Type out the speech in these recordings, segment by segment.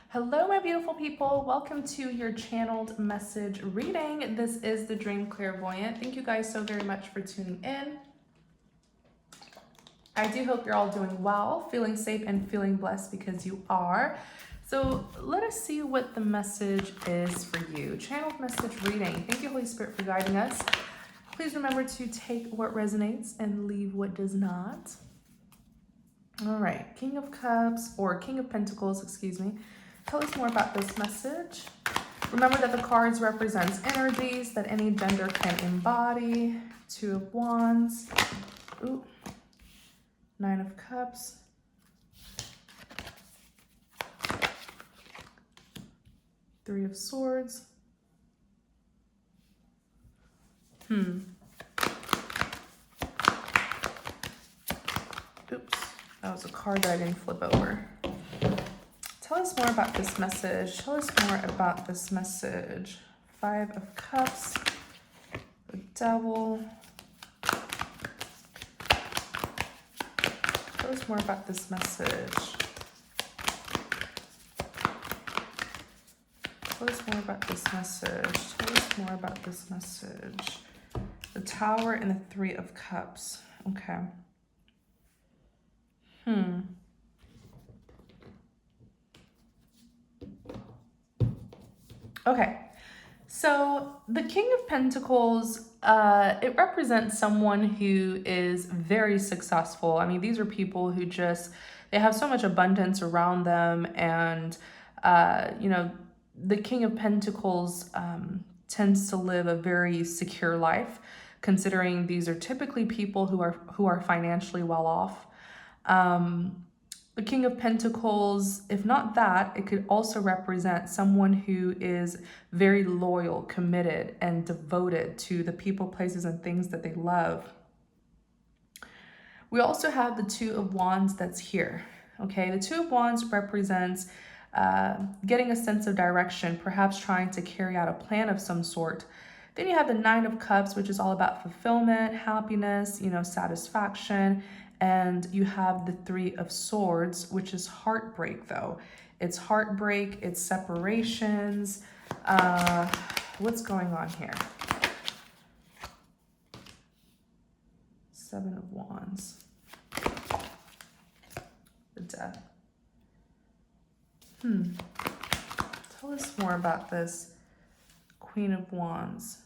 Hello, my beautiful people. Welcome to your channeled message reading. This is the Dream Clairvoyant. Thank you guys so very much for tuning in. I do hope you're all doing well, feeling safe, and feeling blessed because you are. So let us see what the message is for you. Channeled message reading. Thank you, Holy Spirit, for guiding us. Please remember to take what resonates and leave what does not. All right, King of Cups, or King of Pentacles, excuse me. Tell us more about this message. Remember that the cards represents energies that any gender can embody. Two of Wands. Ooh. Nine of Cups. Three of Swords. Oops. That was a card that I didn't flip over. Tell us more about this message. Tell us more about this message. Five of Cups. The Devil. Tell us more about this message. Tell us more about this message. Tell us more about this message. The Tower and the Three of Cups. Okay. Okay. So the King of Pentacles, it represents someone who is very successful. I mean, these are people who they have so much abundance around them. And, the King of Pentacles tends to live a very secure life, considering these are typically people who are financially well off. The King of Pentacles, if not that, it could also represent someone who is very loyal, committed, and devoted to the people, places, and things that they love. We also have the Two of Wands that's here. Okay, the Two of Wands represents getting a sense of direction, perhaps trying to carry out a plan of some sort. Then you have the Nine of Cups, which is all about fulfillment, happiness, satisfaction. And you have the Three of Swords, which is heartbreak, though. It's heartbreak, it's separations. What's going on here? Seven of Wands. The Death. Tell us more about this Queen of Wands.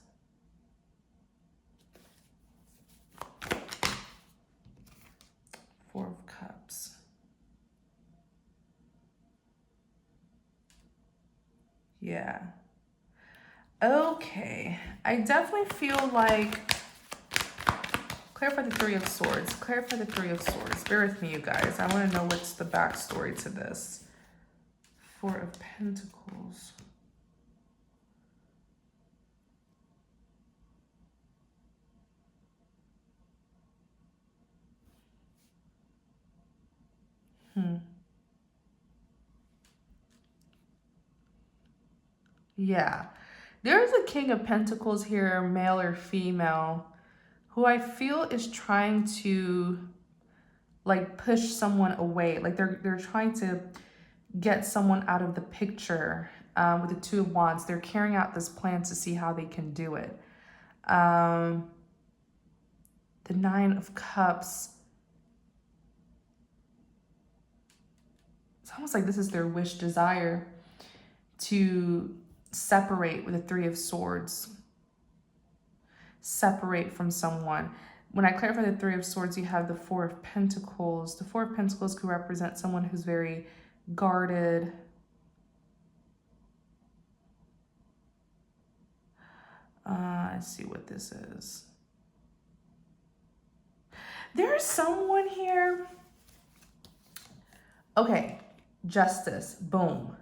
Four of Cups. Yeah. Okay. I definitely feel like... Clarify the Three of Swords. Clarify the Three of Swords. Bear with me, you guys. I want to know what's the backstory to this. Four of Pentacles. Yeah. There's a King of Pentacles here, male or female, who I feel is trying to push someone away. Like they're trying to get someone out of the picture. With the Two of Wands, they're carrying out this plan to see how they can do it. The Nine of Cups. It's almost like this is their wish, desire to separate with the Three of Swords. Separate from someone. When I clarify the Three of Swords, you have the Four of Pentacles. The Four of Pentacles could represent someone who's very guarded. Let's see what this is. There's someone here. Okay, Justice. Boom.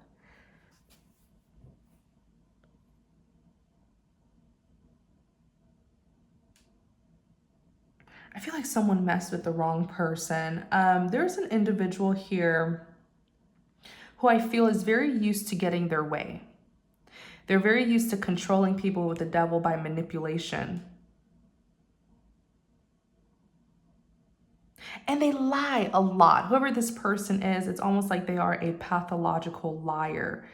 I feel like someone messed with the wrong person. There's an individual here who I feel is very used to getting their way. They're very used to controlling people with the devil by manipulation. And they lie a lot. Whoever this person is, it's almost like they are a pathological liar.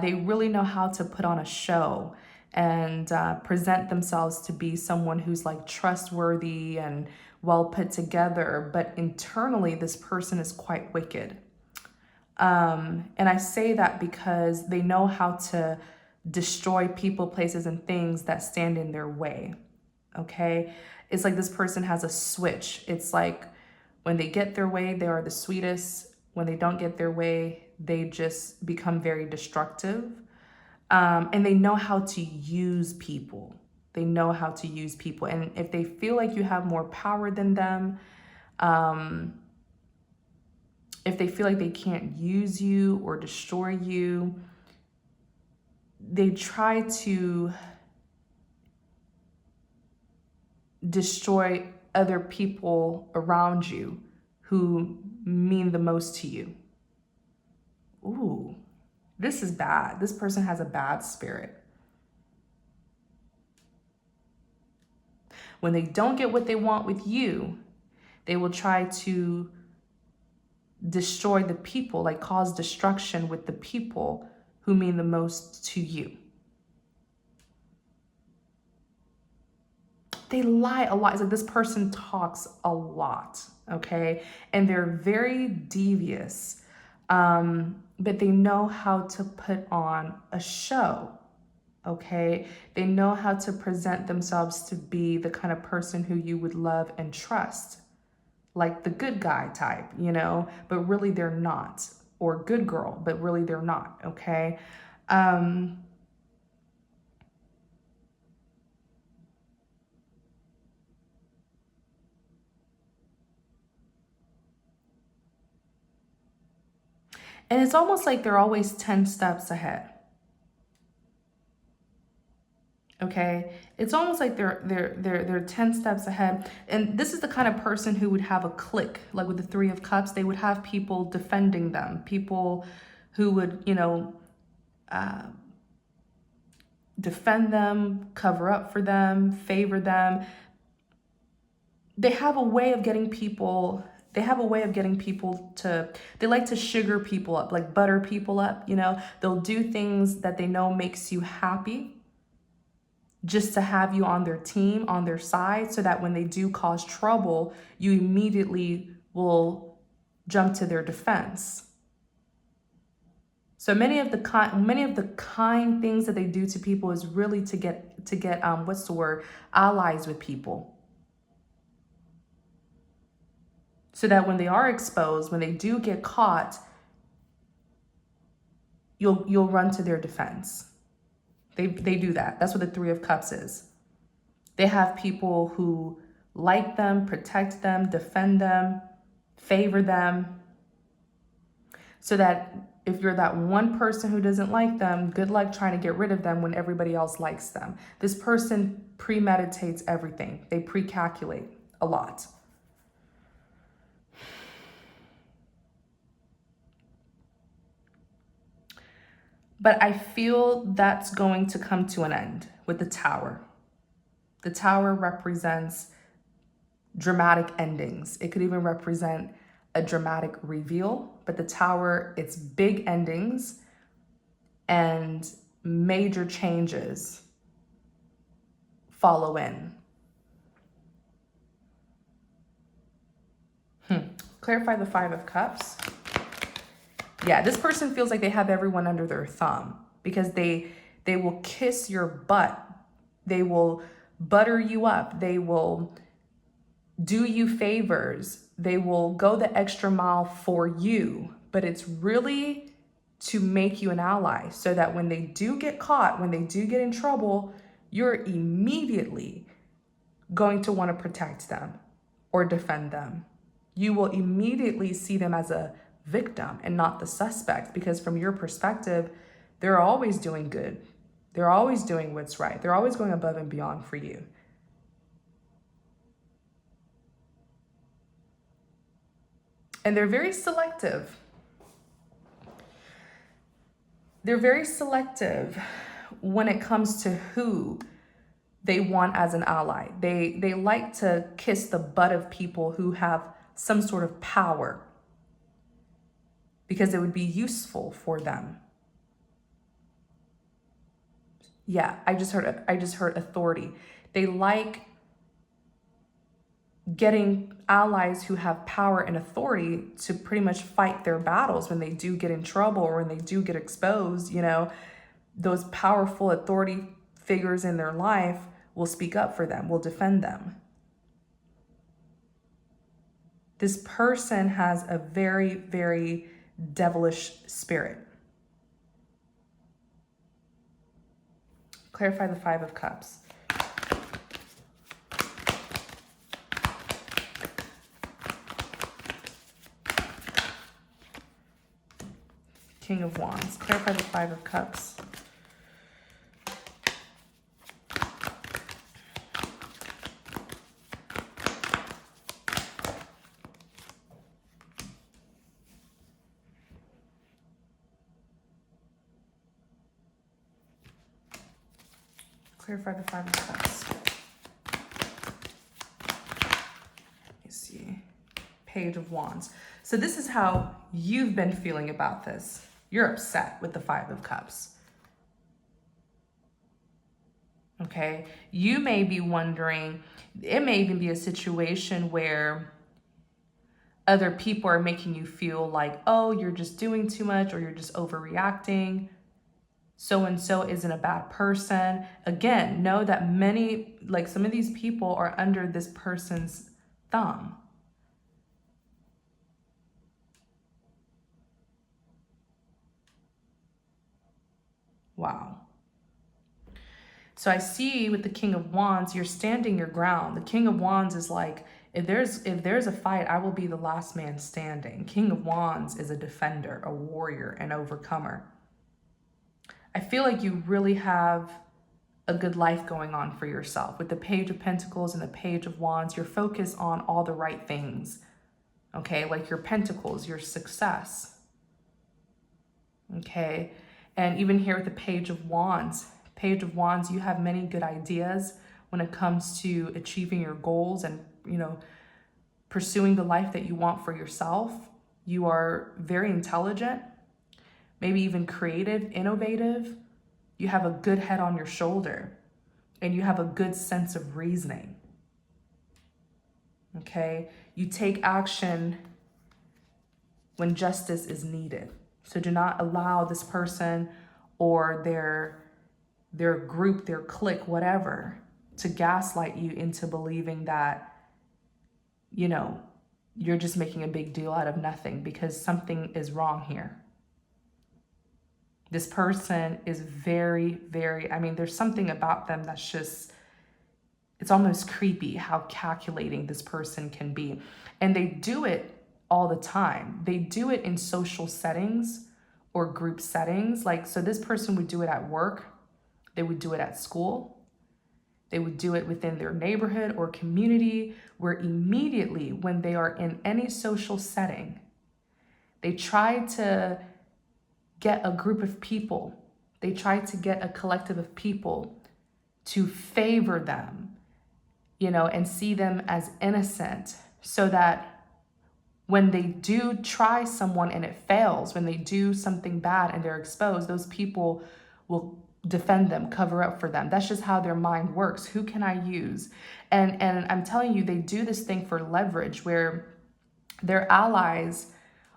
They really know how to put on a show and present themselves to be someone who's like trustworthy and well put together. But internally, this person is quite wicked. And I say that because they know how to destroy people, places, and things that stand in their way. Okay? It's like this person has a switch. It's like when they get their way, they are the sweetest. When they don't get their way, they just become very destructive. And they know how to use people. They know how to use people. And if they feel like you have more power than them, if they feel like they can't use you or destroy you, they try to destroy other people around you who mean the most to you. Ooh, this is bad. This person has a bad spirit. When they don't get what they want with you, they will try to destroy the people, like cause destruction with the people who mean the most to you. They lie a lot. It's like this person talks a lot, okay? And they're very devious, but they know how to put on a show, okay? They know how to present themselves to be the kind of person who you would love and trust, like the good guy type, you know, but really they're not, or good girl, but really they're not, okay? And it's almost like they're always 10 steps ahead. Okay, it's almost like they're 10 steps ahead. And this is the kind of person who would have a clique, like with the Three of Cups. They would have people defending them, people who would, you know, defend them, cover up for them, favor them. They have a way of getting people. They have a way of getting people to, they like to sugar people up, like butter people up, you know. They'll do things that they know makes you happy, just to have you on their team, on their side, so that when they do cause trouble, you immediately will jump to their defense. So many of the kind things that they do to people is really to get what's the word, allies with people, so that when they are exposed, when they do get caught, you'll run to their defense. They do that. That's what the Three of Cups is. They have people who like them, protect them, defend them, favor them, so that if you're that one person who doesn't like them, good luck trying to get rid of them when everybody else likes them. This person premeditates everything. They pre-calculate a lot. But I feel that's going to come to an end with the Tower. The Tower represents dramatic endings. It could even represent a dramatic reveal, but the Tower, it's big endings and major changes follow in. Clarify the Five of Cups. Yeah, this person feels like they have everyone under their thumb because they will kiss your butt. They will butter you up. They will do you favors. They will go the extra mile for you, but it's really to make you an ally so that when they do get caught, when they do get in trouble, you're immediately going to want to protect them or defend them. You will immediately see them as a victim and not the suspect, because from your perspective, they're always doing good. They're always doing what's right. They're always going above and beyond for you. And they're very selective. They're very selective when it comes to who they want as an ally. They like to kiss the butt of people who have some sort of power because it would be useful for them. Yeah, I just heard authority. They like getting allies who have power and authority to pretty much fight their battles when they do get in trouble or when they do get exposed. Those powerful authority figures in their life will speak up for them, will defend them. This person has a very, very devilish spirit. Clarify the Five of Cups. King of Wands. Clarify the Five of Cups. Clarify the Five of Cups. Let me see. Page of Wands. So this is how you've been feeling about this. You're upset with the Five of Cups. Okay? You may be wondering, it may even be a situation where other people are making you feel like, oh, you're just doing too much or you're just overreacting. So-and-so isn't a bad person. Again, know that some of these people are under this person's thumb. Wow. So I see with the King of Wands, you're standing your ground. The King of Wands is like, if there's a fight, I will be the last man standing. King of Wands is a defender, a warrior, an overcomer. I feel like you really have a good life going on for yourself. With the Page of Pentacles and the Page of Wands, you're focused on all the right things. Okay, like your pentacles, your success. Okay, and even here with the Page of Wands, you have many good ideas when it comes to achieving your goals and, pursuing the life that you want for yourself. You are very intelligent, maybe even creative, innovative. You have a good head on your shoulder and you have a good sense of reasoning. Okay, you take action when justice is needed. So do not allow this person or their group, their clique, whatever, to gaslight you into believing that, you're just making a big deal out of nothing, because something is wrong here. This person is very, very, there's something about them that's just, it's almost creepy how calculating this person can be. And they do it all the time. They do it in social settings or group settings. So this person would do it at work. They would do it at school. They would do it within their neighborhood or community, where immediately when they are in any social setting, they try to get a group of people. They try to get a collective of people to favor them, and see them as innocent, so that when they do try someone and it fails, when they do something bad and they're exposed, those people will defend them, cover up for them. That's just how their mind works. Who can I use? And I'm telling you, they do this thing for leverage, where their allies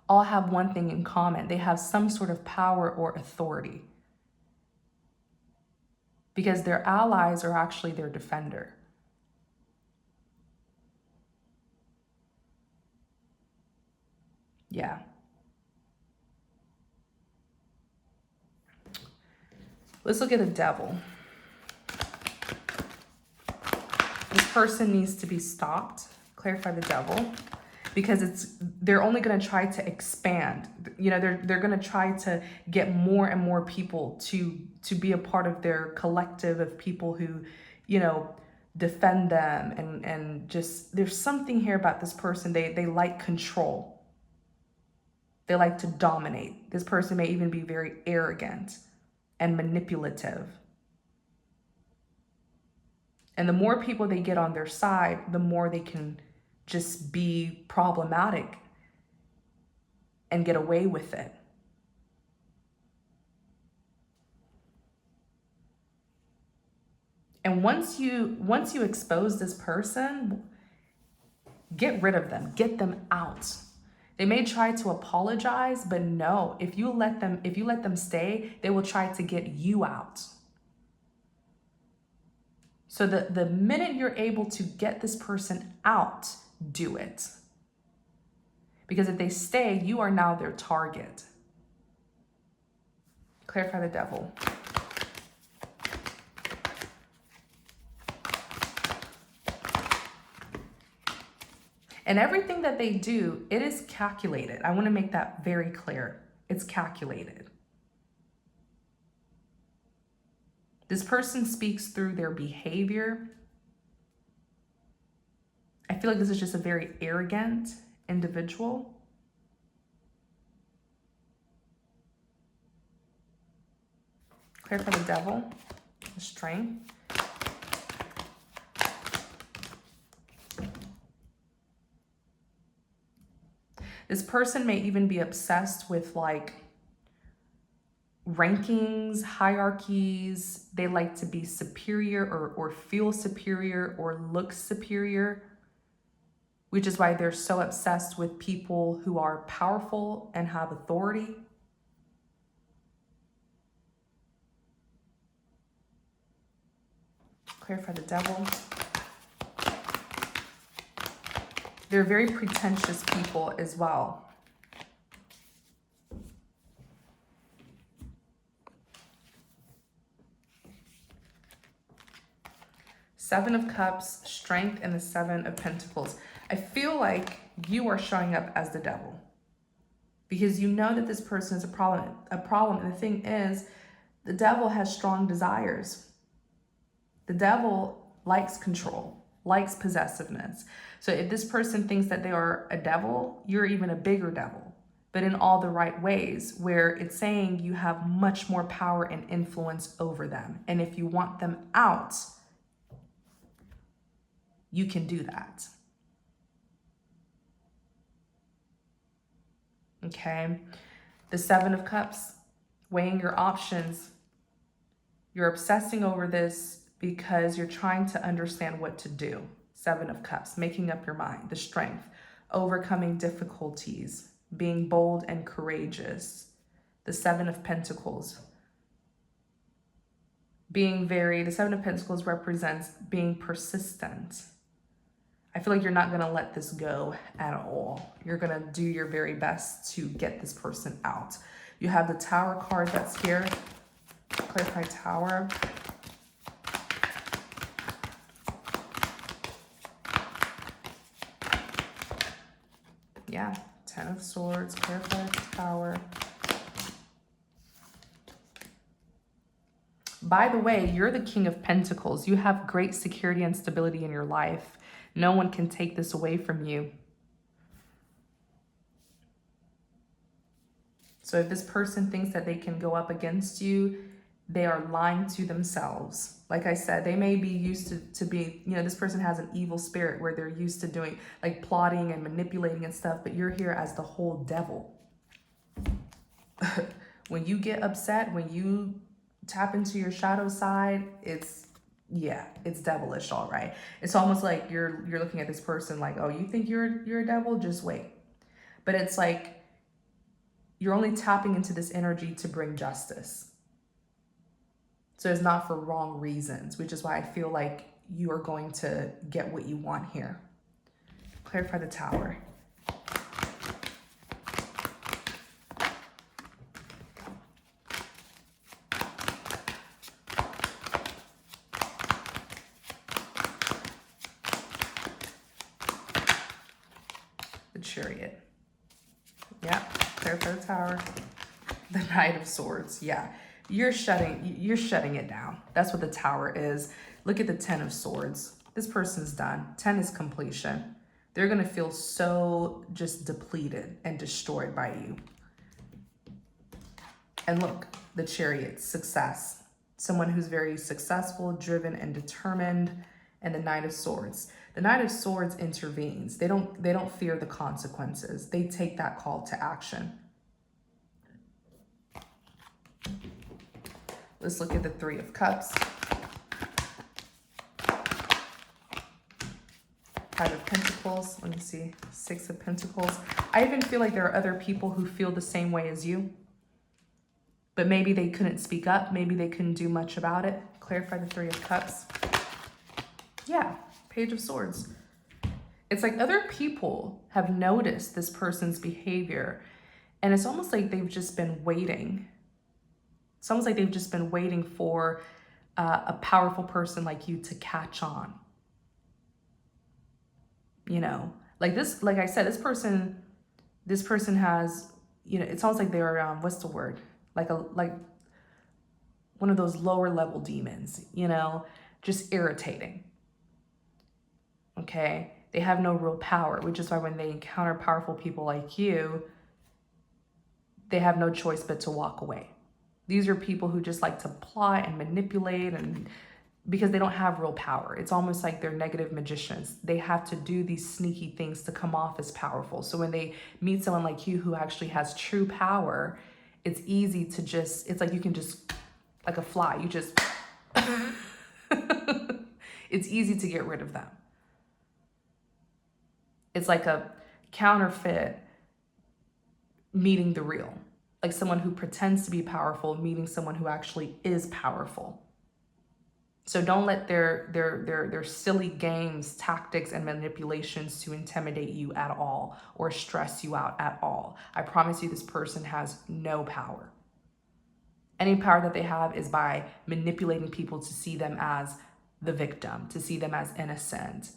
all have one thing in common. They have some sort of power or authority, because their allies are actually their defender. Yeah. Let's look at the Devil. This person needs to be stopped. Clarify the Devil, because they're only going to try to expand. They're going to try to get more and more people to be a part of their collective of people who, defend them, and just, there's something here about this person. They like control. They like to dominate. This person may even be very arrogant and manipulative. And the more people they get on their side, the more they can just be problematic and get away with it. And once you expose this person, get rid of them, get them out. They may try to apologize, but no, if you let them stay, they will try to get you out. So the minute you're able to get this person out, do it. Because if they stay, you are now their target. Clarify the devil. And everything that they do, it is calculated. I want to make that very clear. It's calculated. This person speaks through their behavior. I feel like this is just a very arrogant individual. Clarify the devil, the strength. This person may even be obsessed with like rankings, hierarchies. They like to be superior or feel superior or look superior, which is why they're so obsessed with people who are powerful and have authority. Clarify the devil. They're very pretentious people as well. Seven of Cups, strength, and the Seven of Pentacles. I feel like you are showing up as the devil because you know that this person is a problem. And the thing is, the devil has strong desires. The devil likes control, likes possessiveness. So if this person thinks that they are a devil, you're even a bigger devil, but in all the right ways, where it's saying you have much more power and influence over them. And if you want them out, you can do that. Okay. The Seven of Cups, weighing your options. You're obsessing over this because you're trying to understand what to do. Seven of Cups, making up your mind. The strength, overcoming difficulties, being bold and courageous. The Seven of Pentacles, the Seven of Pentacles represents being persistent. I feel like you're not going to let this go at all. You're going to do your very best to get this person out. You have the Tower card that's here. Clarify Tower. Yeah, Ten of Swords, clarify Tower. By the way, you're the King of Pentacles. You have great security and stability in your life. No one can take this away from you. So if this person thinks that they can go up against you, they are lying to themselves. Like I said, they may be used to be, this person has an evil spirit where they're used to doing like plotting and manipulating and stuff, but you're here as the whole devil. When you get upset, when you tap into your shadow side, it's devilish, all right. It's almost like you're looking at this person like, oh, you think you're a devil? Just wait. But it's like you're only tapping into this energy to bring justice. So it's not for wrong reasons, which is why I feel like you are going to get what you want here. Clarify the Tower. The Chariot. Yeah, clarify the Tower. The Knight of Swords. Yeah. You're shutting it down. That's what the Tower is. Look at the Ten of Swords. This person's done. 10 is completion. They're going to feel so just depleted and destroyed by you. And look, the Chariot, success. Someone who's very successful, driven, and determined, and the Knight of Swords. The Knight of Swords intervenes. They don't fear the consequences. They take that call to action. Let's look at the Three of Cups. Five of Pentacles. Let me see. Six of Pentacles. I even feel like there are other people who feel the same way as you, but maybe they couldn't speak up. Maybe they couldn't do much about it. Clarify the Three of Cups. Yeah, Page of Swords. It's like other people have noticed this person's behavior, and it's almost like they've just been waiting. It's almost like they've just been waiting for a powerful person like you to catch on. You know, like this, like I said, this person has, you know, it's almost like they're, what's the word? Like one of those lower level demons, you know, just irritating. Okay. They have no real power, which is why when they encounter powerful people like you, they have no choice but to walk away. These are people who just like to plot and manipulate, and because they don't have real power. It's almost like they're negative magicians. They have to do these sneaky things to come off as powerful. So when they meet someone like you who actually has true power, it's easy to just, it's like you can just, like a fly, you just, it's easy to get rid of them. It's like a counterfeit meeting the real. Like someone who pretends to be powerful meeting someone who actually is powerful. So don't let their silly games, tactics, and manipulations to intimidate you at all or stress you out at all. I promise you this person has no power. Any power that they have is by manipulating people to see them as the victim, to see them as innocent,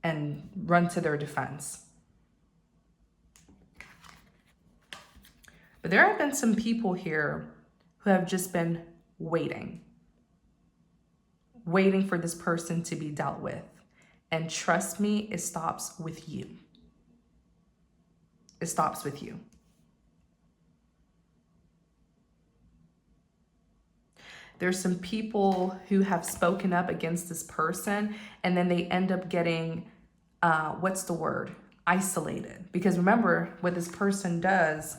and run to their defense. But there have been some people here who have just been waiting for this person to be dealt with. And trust me, it stops with you. It stops with you. There's some people who have spoken up against this person, and then they end up getting, what's the word? Isolated. Because remember what this person does,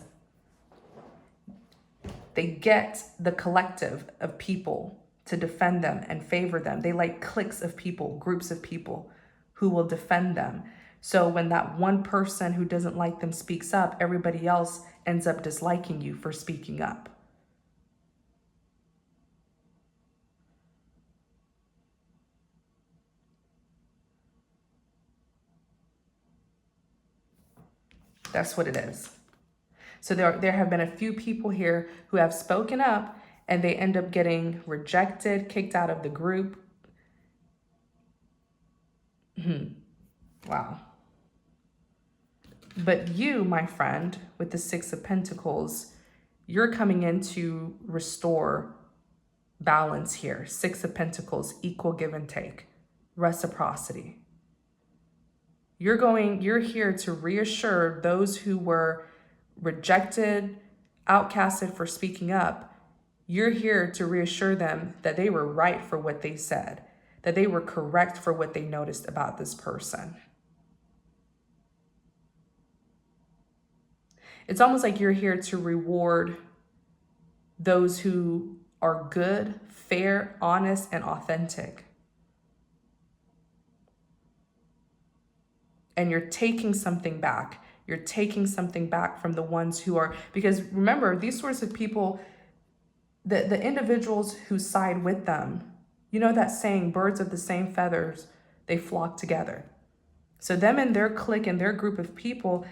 they get the collective of people to defend them and favor them. They like cliques of people, groups of people who will defend them. So when that one person who doesn't like them speaks up, everybody else ends up disliking you for speaking up. That's what it is. So there have been a few people here who have spoken up, and they end up getting rejected, kicked out of the group. Wow. But you, my friend, with the Six of Pentacles, you're coming in to restore balance here. Six of Pentacles, equal give and take, reciprocity. You're here to reassure those who were rejected, outcasted for speaking up. You're here to reassure them that they were right for what they said, that they were correct for what they noticed about this person. It's almost like you're here to reward those who are good, fair, honest, and authentic. And you're taking something back. You're taking something back from the ones who are, because remember, these sorts of people, the individuals who side with them, you know that saying, birds of the same feathers, they flock together. So them and their clique and their group of people,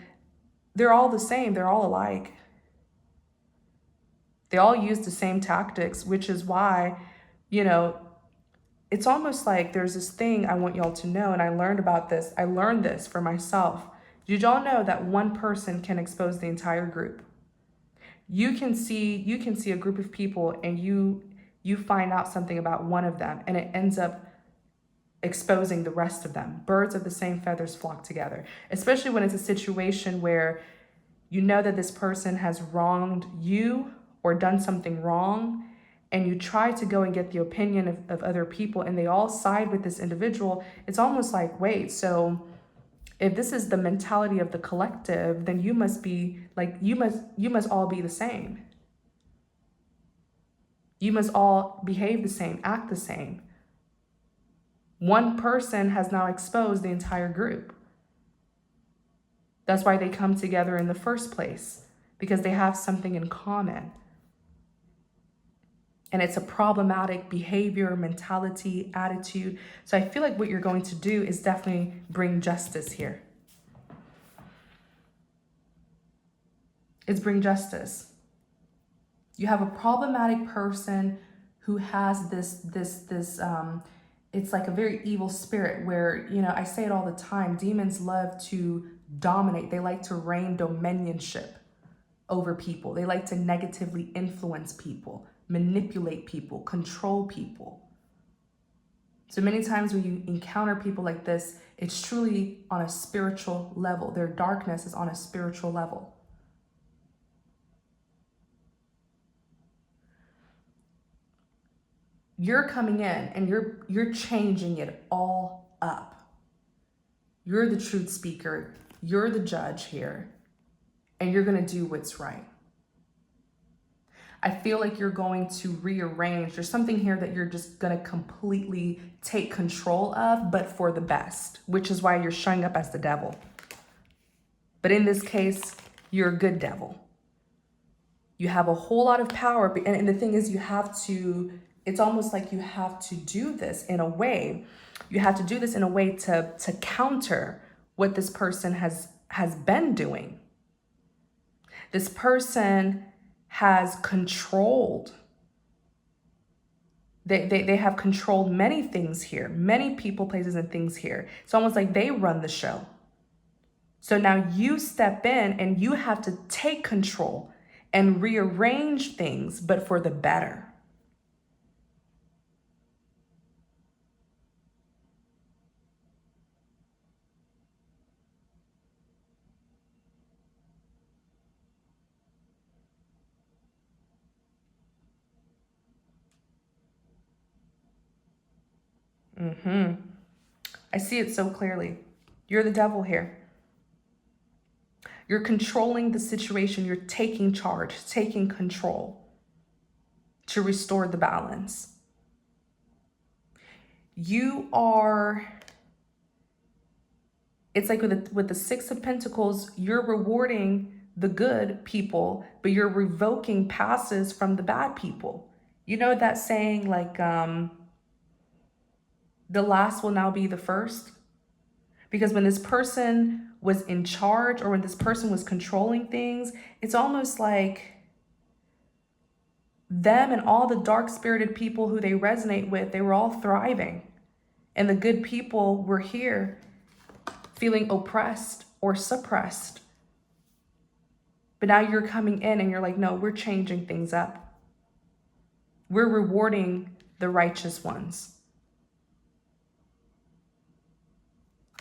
they're all the same. They're all alike. They all use the same tactics, which is why, you know, it's almost like there's this thing I want y'all to know, and I learned about this. I learned this for myself. Did y'all know that one person can expose the entire group? You can see a group of people, and you find out something about one of them, and it ends up exposing the rest of them. Birds of the same feathers flock together, especially when it's a situation where you know that this person has wronged you or done something wrong, and you try to go and get the opinion of other people and they all side with this individual, it's almost like, wait, so if this is the mentality of the collective, then you must be like, you must all be the same. You must all behave the same, act the same. One person has now exposed the entire group. That's why they come together in the first place, because they have something in common. And it's a problematic behavior, mentality, attitude. So I feel like what you're going to do is definitely bring justice here. It's bring justice. You have a problematic person who has this it's like a very evil spirit where, I say it all the time, demons love to dominate. They like to reign dominionship over people. They like to negatively influence people, manipulate people, control people. So many times when you encounter people like this, it's truly on a spiritual level. Their darkness is on a spiritual level. You're coming in and you're changing it all up. You're the truth speaker. You're the judge here. And you're going to do what's right. I feel like you're going to rearrange. There's something here that you're just going to completely take control of, but for the best, which is why you're showing up as the devil. But in this case, you're a good devil. You have a whole lot of power. And the thing is, it's almost like you have to do this in a way. You have to do this in a way to counter what this person has been doing. This person has controlled. They have controlled many things here, many people, places, and things here. It's almost like they run the show. So now you step in and you have to take control and rearrange things, but for the better. I see it so clearly. You're the devil here. You're controlling the situation. You're taking charge, taking control to restore the balance. It's like with the Six of Pentacles, you're rewarding the good people, but you're revoking passes from the bad people. You know that saying, like, the last will now be the first? Because when this person was in charge or when this person was controlling things, it's almost like them and all the dark-spirited people who they resonate with, they were all thriving. And the good people were here feeling oppressed or suppressed. But now you're coming in and you're like, no, we're changing things up. We're rewarding the righteous ones.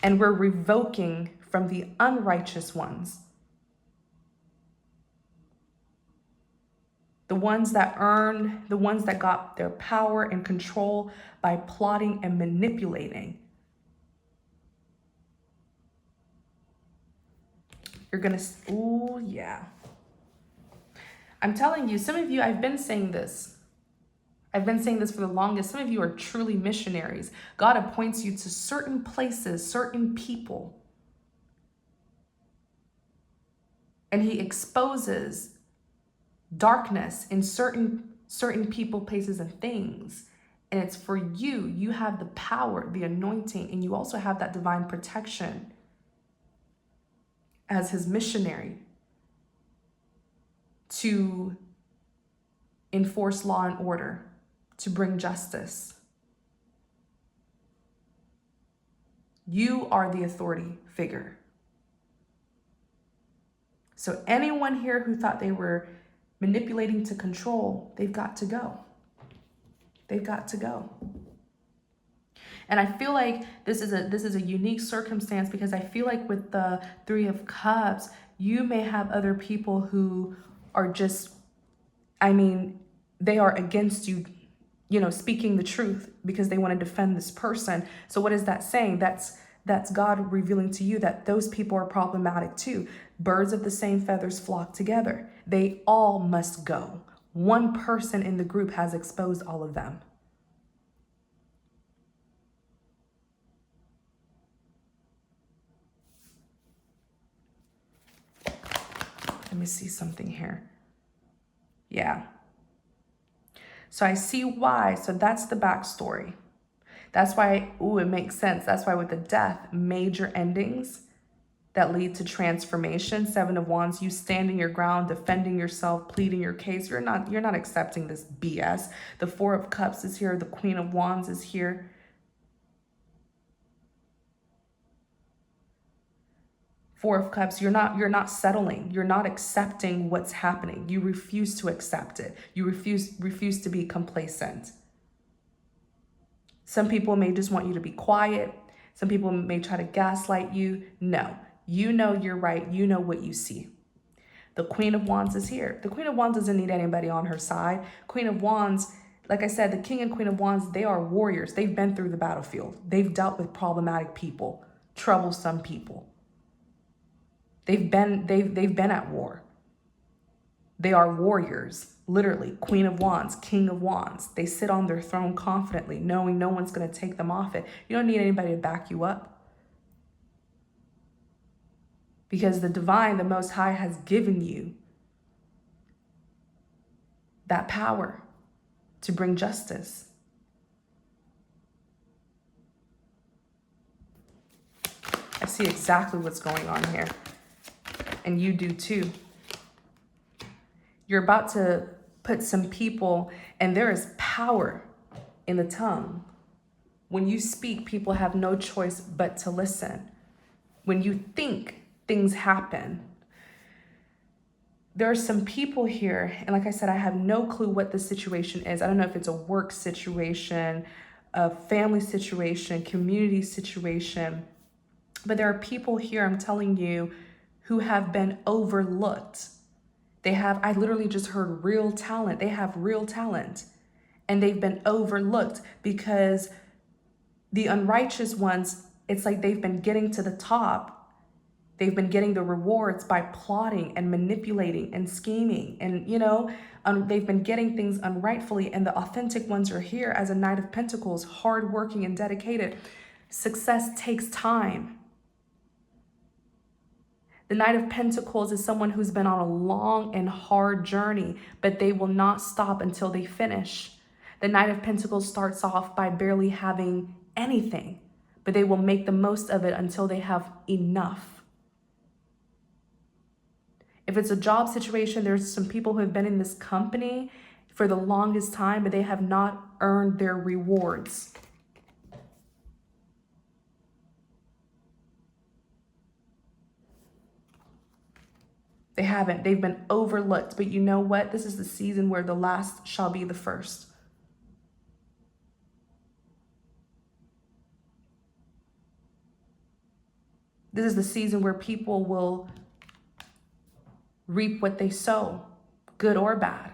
And we're revoking from the unrighteous ones. The ones that earned, the ones that got their power and control by plotting and manipulating. You're gonna, oh yeah. I'm telling you, some of you, I've been saying this. I've been saying this for the longest. Some of you are truly missionaries. God appoints you to certain places, certain people. And he exposes darkness in certain people, places, and things. And it's for you. You have the power, the anointing, and you also have that divine protection as his missionary to enforce law and order, to bring justice. You are the authority figure. So anyone here who thought they were manipulating to control, they've got to go. They've got to go. And I feel like this is a unique circumstance because I feel like with the Three of Cups, you may have other people who are just, they are against you, you know, speaking the truth because they want to defend this person. So what is that saying? That's God revealing to you that those people are problematic too. Birds of the same feathers flock together. They all must go. One person in the group has exposed all of them. Let me see something here. Yeah. So I see why. So that's the backstory. That's why, ooh, it makes sense. That's why with the death, major endings that lead to transformation. Seven of Wands, you standing your ground, defending yourself, pleading your case. You're not accepting this BS. The Four of Cups is here. The Queen of Wands is here. Four of Cups, you're not settling. You're not accepting what's happening. You refuse to accept it. You refuse to be complacent. Some people may just want you to be quiet. Some people may try to gaslight you. No, you know you're right. You know what you see. The Queen of Wands is here. The Queen of Wands doesn't need anybody on her side. Queen of Wands, like I said, the King and Queen of Wands, they are warriors. They've been through the battlefield. They've dealt with problematic people, troublesome people. They've been at war. They are warriors, literally. Queen of Wands, King of Wands. They sit on their throne confidently, knowing no one's going to take them off it. You don't need anybody to back you up. Because the divine, the Most High, has given you that power to bring justice. I see exactly what's going on here. And you do too. You're about to put some people, and there is power in the tongue. When you speak, people have no choice but to listen. When you think, things happen. There are some people here, and like I said, I have no clue what the situation is. I don't know if it's a work situation, a family situation, community situation, but there are people here, I'm telling you, who have been overlooked. I literally just heard real talent. They have real talent, and they've been overlooked because the unrighteous ones, it's like they've been getting to the top. They've been getting the rewards by plotting and manipulating and scheming. And, they've been getting things unrightfully. And the authentic ones are here as a Knight of Pentacles, hardworking and dedicated. Success takes time. The Knight of Pentacles is someone who's been on a long and hard journey, but they will not stop until they finish. The Knight of Pentacles starts off by barely having anything, but they will make the most of it until they have enough. If it's a job situation, there's some people who have been in this company for the longest time, but they have not earned their rewards. They haven't. They've been overlooked. But you know what? This is the season where the last shall be the first. This is the season where people will reap what they sow, good or bad.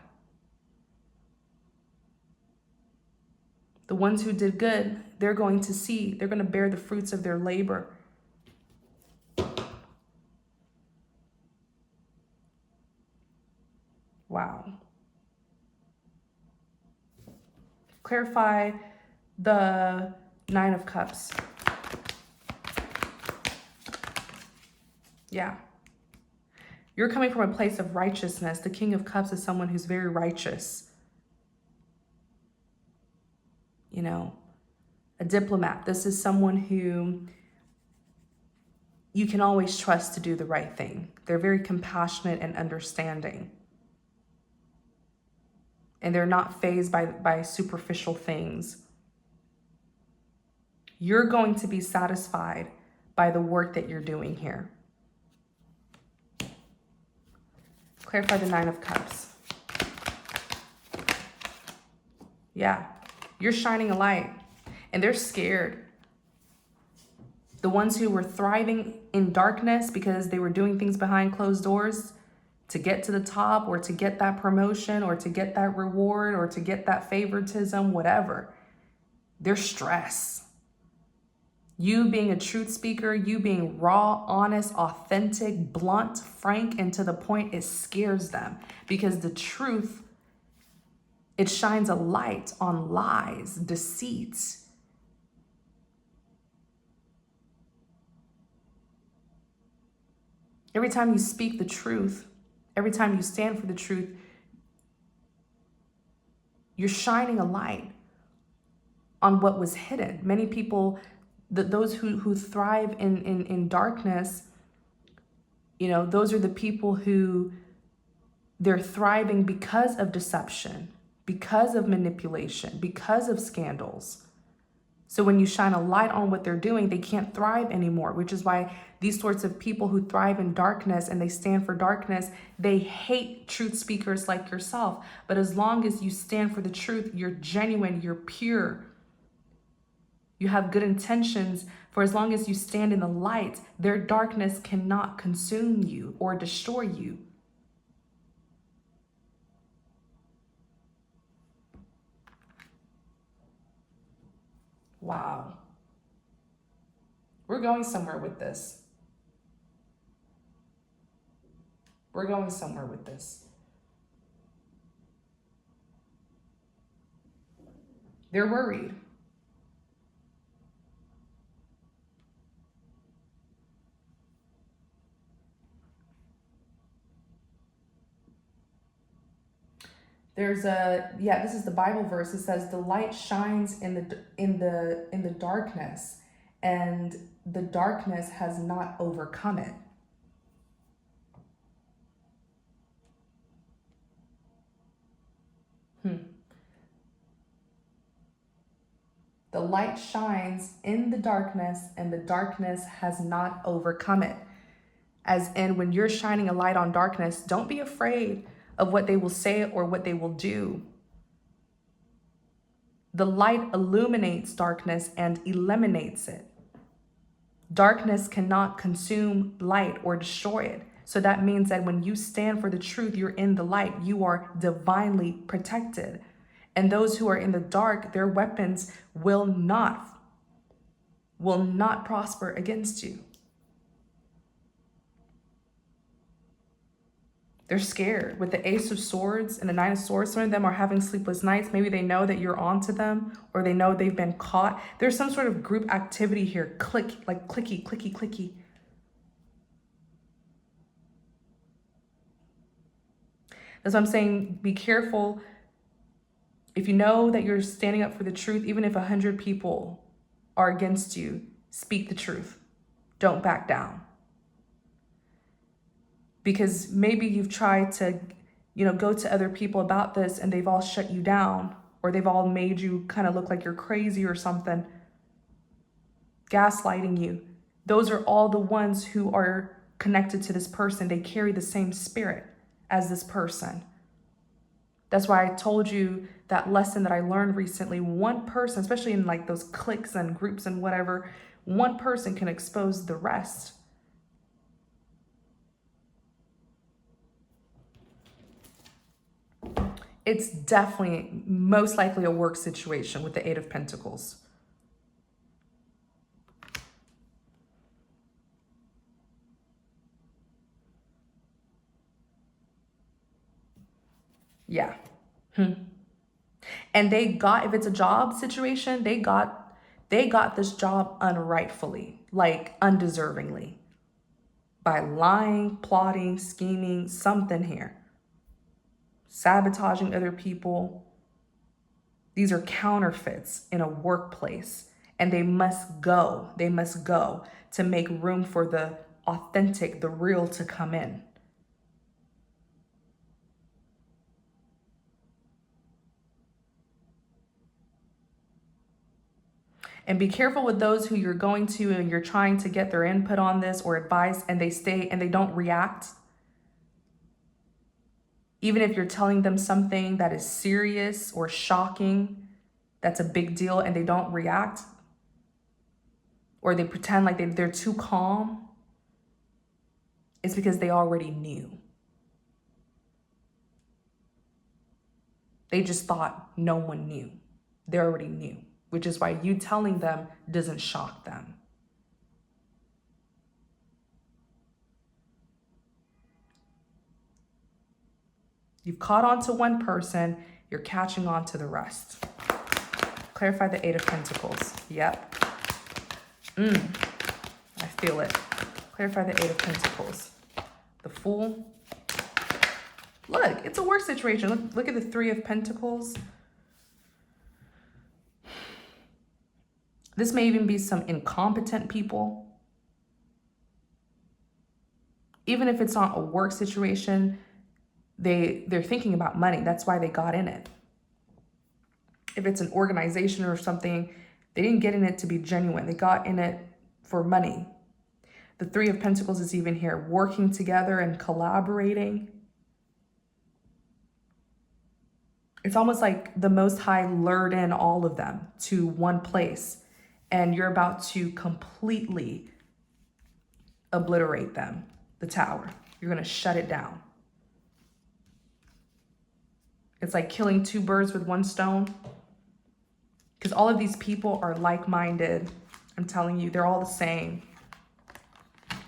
The ones who did good, they're going to bear the fruits of their labor. Wow. Clarify the Nine of Cups. Yeah. You're coming from a place of righteousness. The King of Cups is someone who's very righteous. A diplomat. This is someone who you can always trust to do the right thing. They're very compassionate and understanding. And they're not fazed by superficial things. You're going to be satisfied by the work that you're doing here. Clarify the Nine of Cups. Yeah, you're shining a light, and they're scared. The ones who were thriving in darkness because they were doing things behind closed doors, to get to the top or to get that promotion or to get that reward or to get that favoritism, whatever. There's stress. You being a truth speaker, you being raw, honest, authentic, blunt, frank, and to the point, it scares them because the truth, it shines a light on lies, deceits. Every time you speak the truth, every time you stand for the truth, you're shining a light on what was hidden. Many people, those who thrive in darkness, you know, those are the people who they're thriving because of deception, because of manipulation, because of scandals. So when you shine a light on what they're doing, they can't thrive anymore, which is why these sorts of people who thrive in darkness and they stand for darkness, they hate truth speakers like yourself. But as long as you stand for the truth, you're genuine, you're pure, you have good intentions, for as long as you stand in the light, their darkness cannot consume you or destroy you. Wow. We're going somewhere with this. We're going somewhere with this. They're worried. There's this is the Bible verse. It says the light shines in the darkness, and the darkness has not overcome it. The light shines in the darkness, and the darkness has not overcome it. As in, when you're shining a light on darkness, don't be afraid of what they will say or what they will do. The light illuminates darkness and eliminates it. Darkness cannot consume light or destroy it. So that means that when you stand for the truth, you're in the light. You are divinely protected. And those who are in the dark, their weapons will not prosper against you. They're scared. With the Ace of Swords and the Nine of Swords, some of them are having sleepless nights. Maybe they know that you're onto them, or they know they've been caught. There's some sort of group activity here. Clicky, clicky, clicky. That's what I'm saying. Be careful. If you know that you're standing up for the truth, even if 100 people are against you, speak the truth. Don't back down. Because maybe you've tried to, go to other people about this and they've all shut you down, or they've all made you kind of look like you're crazy or something, gaslighting you. Those are all the ones who are connected to this person. They carry the same spirit as this person. That's why I told you that lesson that I learned recently. One person, especially in like those cliques and groups and whatever, one person can expose the rest. It's definitely most likely a work situation with the Eight of Pentacles. Yeah. And if it's a job situation, they got this job unrightfully, like undeservingly, by lying, plotting, scheming, something here. Sabotaging other people. These are counterfeits in a workplace, and they must go to make room for the authentic, the real to come in. And be careful with those who you're going to and you're trying to get their input on this or advice, and they stay and they don't react. Even if you're telling them something that is serious or shocking, that's a big deal, and they don't react, or they pretend like they're too calm, it's because they already knew. They just thought no one knew. They already knew, which is why you telling them doesn't shock them. You've caught on to one person, you're catching on to the rest. Clarify the Eight of Pentacles. Yep. I feel it. Clarify the Eight of Pentacles. The Fool. Look, it's a work situation. Look at the Three of Pentacles. This may even be some incompetent people. Even if it's not a work situation, they're thinking about money. That's why they got in it. If it's an organization or something, they didn't get in it to be genuine. They got in it for money. The Three of Pentacles is even here, working together and collaborating. It's almost like the Most High lured in all of them to one place, and you're about to completely obliterate them, the tower. You're going to shut it down. It's like killing two birds with one stone. Because all of these people are like-minded. I'm telling you, they're all the same.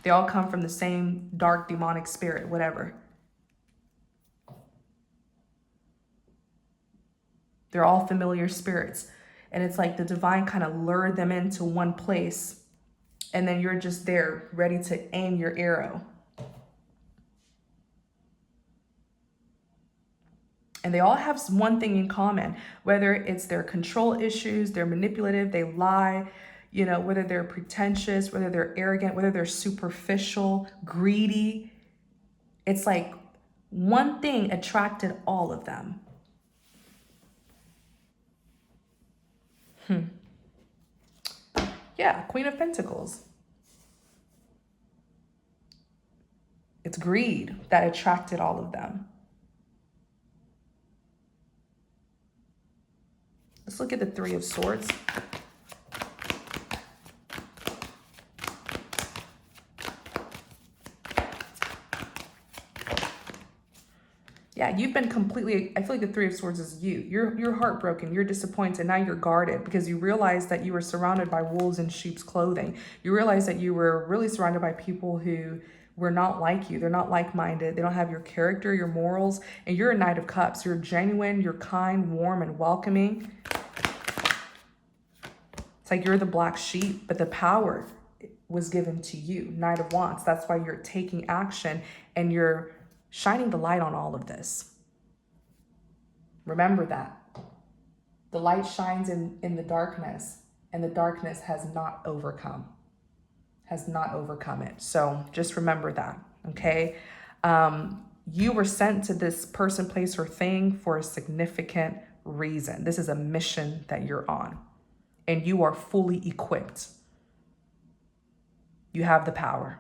They all come from the same dark demonic spirit, whatever. They're all familiar spirits. And it's like the divine kind of lured them into one place. And then you're just there ready to aim your arrow. And they all have one thing in common, whether it's their control issues, they're manipulative, they lie, you know, whether they're pretentious, whether they're arrogant, whether they're superficial, greedy. It's like one thing attracted all of them. Yeah, Queen of Pentacles. It's greed that attracted all of them. Let's look at the Three of Swords. Yeah, you've been completely, I feel like the Three of Swords is you. You're heartbroken, you're disappointed, now you're guarded because you realize that you were surrounded by wolves in sheep's clothing. You realize that you were really surrounded by people who were not like you. They're not like-minded. They don't have your character, your morals, and you're a Knight of Cups. You're genuine, you're kind, warm, and welcoming. It's like you're the black sheep, but the power was given to you, Knight of Wands. That's why you're taking action and you're shining the light on all of this. Remember that. The light shines in the darkness, and the darkness has not overcome it. So just remember that, okay? You were sent to this person, place, or thing for a significant reason. This is a mission that you're on, and you are fully equipped. You have the power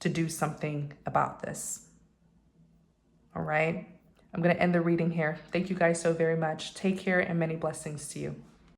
to do something about this. All right, I'm going to end the reading here. Thank you guys so very much. Take care and many blessings to you.